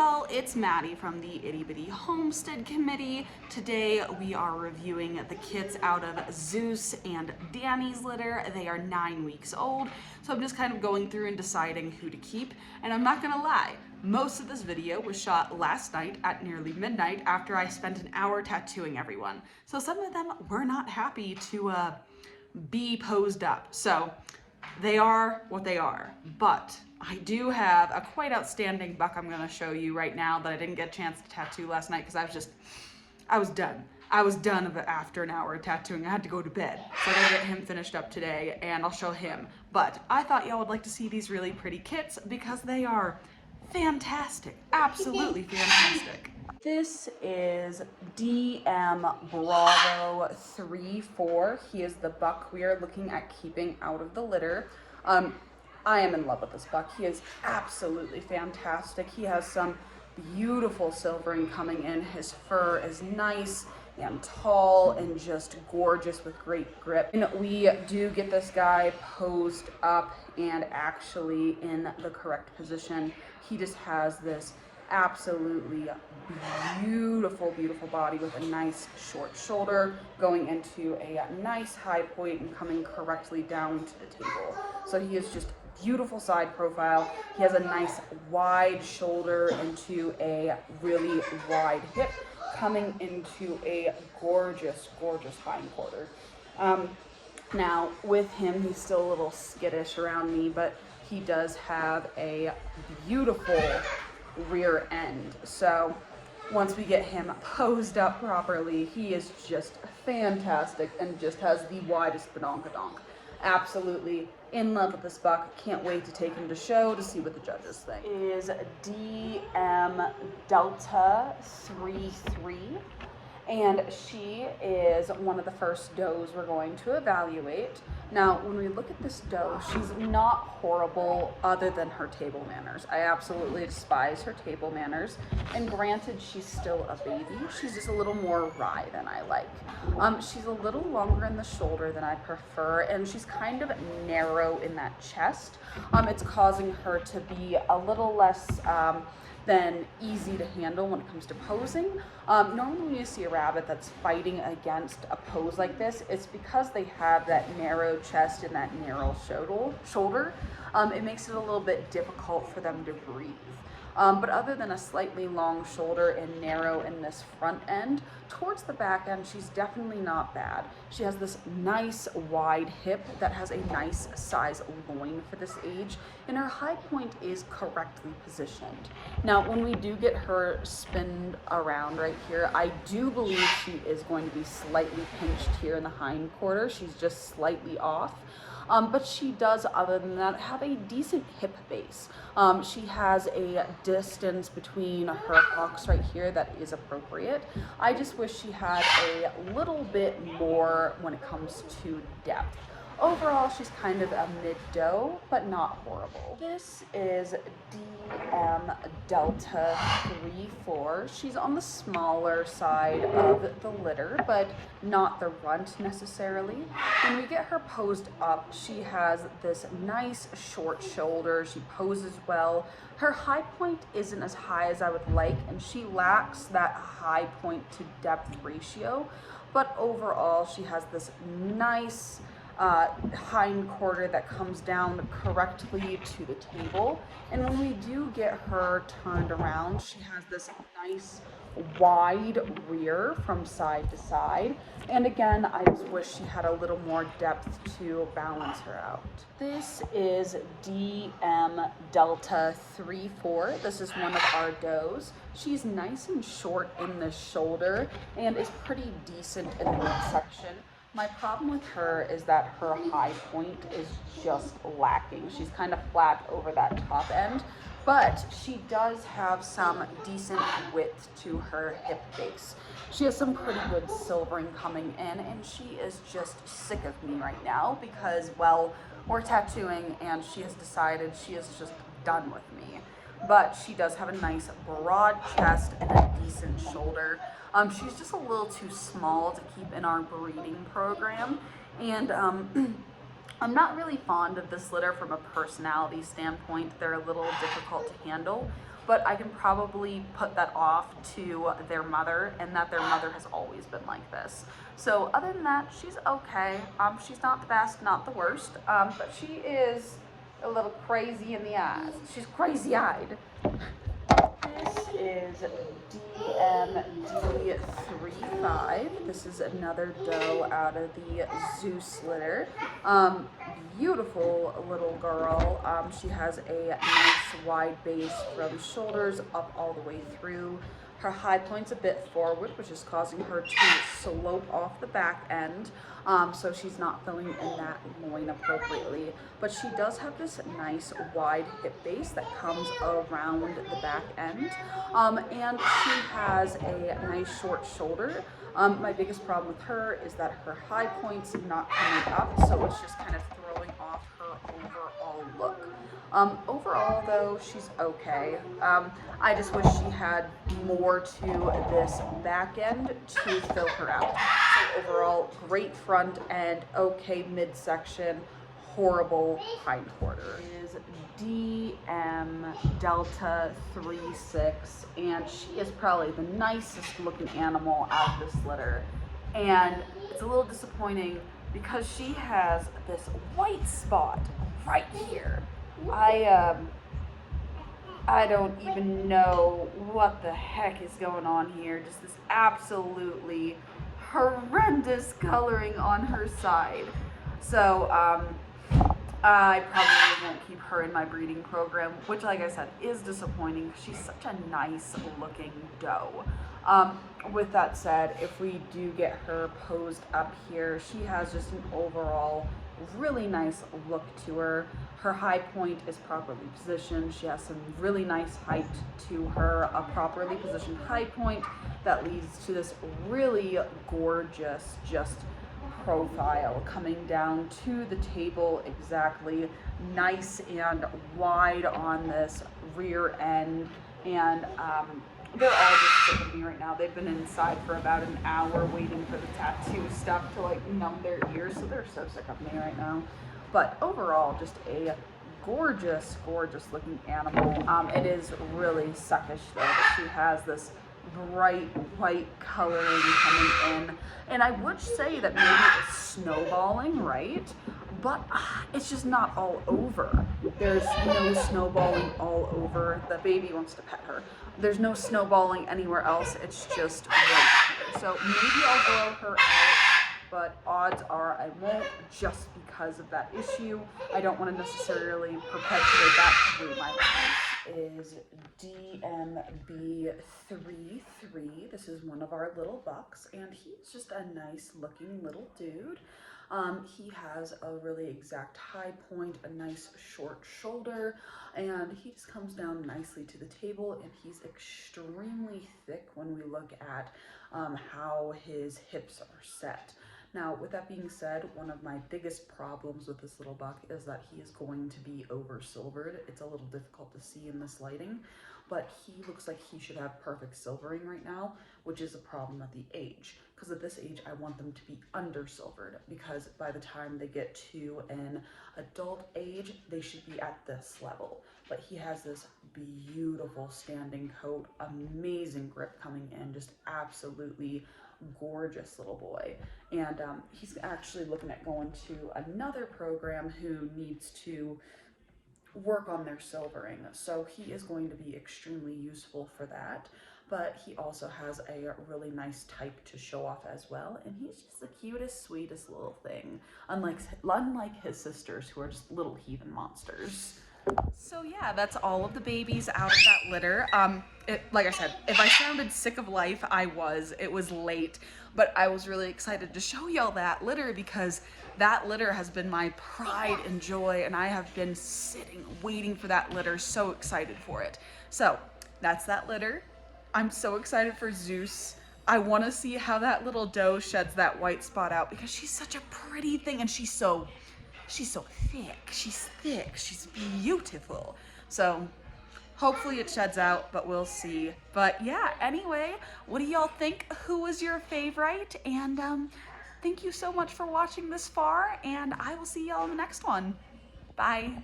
y'all, it's Maddie from the Itty Bitty Homestead Committee. Today we are reviewing the kits out of Zeus and Danny's litter. They are 9 weeks old, so I'm just kind of going through and deciding who to keep. And I'm not gonna lie, most of this video was shot last night at nearly midnight after I spent an hour tattooing everyone. So some of them were not happy to be posed up. So they are what they are, but I do have a quite outstanding buck I'm gonna show you right now that I didn't get a chance to tattoo last night because I was done. I was done after an hour of tattooing. I had to go to bed. So I gotta get him finished up today and I'll show him. But I thought y'all would like to see these really pretty kits because they are fantastic, absolutely fantastic. This is DM Bravo 3-4. He is the buck we are looking at keeping out of the litter. I am in love with this buck. He is absolutely fantastic. He has some beautiful silvering coming in. His fur is nice and tall and just gorgeous with great grip. And we do get this guy posed up and actually in the correct position. He just has this absolutely beautiful body with a nice short shoulder going into a nice high point and coming correctly down to the table. So he is just beautiful side profile. He has a nice wide shoulder into a really wide hip coming into a gorgeous hind quarter. Now with him, he's still a little skittish around me, but he does have a beautiful rear end. So once we get him posed up properly, he is just fantastic and just has the widest badonkadonk. Absolutely in love with this buck. Can't wait to take him to show to see what the judges think. Is DM Delta 3-3. And she is one of the first does we're going to evaluate. Now, when we look at this doe, she's not horrible other than her table manners. I absolutely despise her table manners. And granted, she's still a baby. She's just a little more wry than I like. She's a little longer in the shoulder than I prefer, and she's kind of narrow in that chest. It's causing her to be a little less than easy to handle when it comes to posing. Normally when you see a rabbit that's fighting against a pose like this, it's because they have that narrow chest and that narrow shoulder. It makes it a little bit difficult for them to breathe. But other than a slightly long shoulder and narrow in this front end, towards the back end, she's definitely not bad. She has this nice wide hip that has a nice size loin for this age, and her high point is correctly positioned. Now, when we do get her spinned around right here, I do believe she is going to be slightly pinched here in the hind quarter. She's just slightly off. But she does, other than that, have a decent hip base. She has a distance between her hocks right here that is appropriate. I just wish she had a little bit more when it comes to depth. Overall, she's kind of a mid-doe, but not horrible. This is DM Delta 3-4. She's on the smaller side of the litter, but not the runt necessarily. When we get her posed up, she has this nice short shoulder. She poses well. Her high point isn't as high as I would like, and she lacks that high point to depth ratio. But overall, she has this nice hind quarter that comes down correctly to the table. And when we do get her turned around, she has this nice wide rear from side to side. And again, I just wish she had a little more depth to balance her out. This is DM Delta 3-4. This is one of our does. She's nice and short in the shoulder and is pretty decent in the midsection. My problem with her is that her high point is just lacking. She's kind of flat over that top end, but she does have some decent width to her hip base. She has some pretty good silvering coming in, and she is just sick of me right now because, well, we're tattooing and she has decided she is just done with me. But she does have a nice broad chest and a decent shoulder. She's just a little too small to keep in our breeding program, and I'm not really fond of this litter from a personality standpoint. They're a little difficult to handle. but I can probably put that off to their mother, and that their mother has always been like this. So other than that, she's okay. She's not the best, not the worst, but she is a little crazy in the eyes. She's crazy-eyed. This is DMD35. This is another doe out of the Zeus litter. Beautiful little girl. She has a nice wide base from shoulders up all the way through. Her high point's a bit forward, which is causing her to slope off the back end, so she's not filling in that loin appropriately. But she does have this nice wide hip base that comes around the back end, and she has a nice short shoulder. My biggest problem with her is that her high point's not coming up, so it's just kind of throwing off her overall look. Overall though, she's okay. I just wish she had more to this back end to fill her out. So overall, great front end, okay midsection, horrible hind quarter. It is DM Delta 36, and she is probably the nicest looking animal out of this litter. And it's a little disappointing because she has this white spot right here. I don't even know what the heck is going on here. Just this absolutely horrendous coloring on her side. So I probably won't keep her in my breeding program, which, like I said, is disappointing. She's such a nice looking doe. With that said, if we do get her posed up here, she has just an overall really nice look to her. Her high point is properly positioned. She has some really nice height to her, a properly positioned high point that leads to this really gorgeous just profile coming down to the table exactly, nice and wide on this rear end. And they're all just sick of me right now. They've been inside for about an hour waiting for the tattoo stuff to like numb their ears, so they're so sick of me right now. But overall, just a gorgeous, gorgeous looking animal. It is really suckish though that she has this bright white coloring coming in. And I would say that maybe it's snowballing, right? But it's just not all over. There's no snowballing all over. The baby wants to pet her. There's no snowballing anywhere else. It's just right here. So maybe I'll grow her out, but odds are I won't, just because of that issue. I don't want to necessarily perpetuate that through my life. Is DMB33. This is one of our little bucks, and he's just a nice looking little dude. He has a really exact high point, a nice short shoulder, and he just comes down nicely to the table, and he's extremely thick when we look at how his hips are set. Now, with that being said, one of my biggest problems with this little buck is that he is going to be over silvered. It's a little difficult to see in this lighting, but he looks like he should have perfect silvering right now, which is a problem at the age. Because at this age, I want them to be under silvered, because by the time they get to an adult age, they should be at this level. But he has this beautiful standing coat, amazing grip coming in, just absolutely gorgeous little boy. And he's actually looking at going to another program who needs to work on their silvering, so he is going to be extremely useful for that. But he also has a really nice type to show off as well, and he's just the cutest, sweetest little thing, unlike his sisters, who are just little heathen monsters. So yeah, that's all of the babies out of that litter. Like I said, if I sounded sick of life, I was. It was late, but I was really excited to show y'all that litter, because that litter has been my pride and joy, and I have been sitting waiting for that litter, so excited for it. So that's that litter. I'm so excited for Zeus. I want to see how that little doe sheds that white spot out, because she's such a pretty thing, and she's so thick. She's thick. She's beautiful. So hopefully it sheds out, but we'll see. But yeah, anyway, what do y'all think? Who was your favorite? And thank you so much for watching this far, and I will see y'all in the next one. Bye.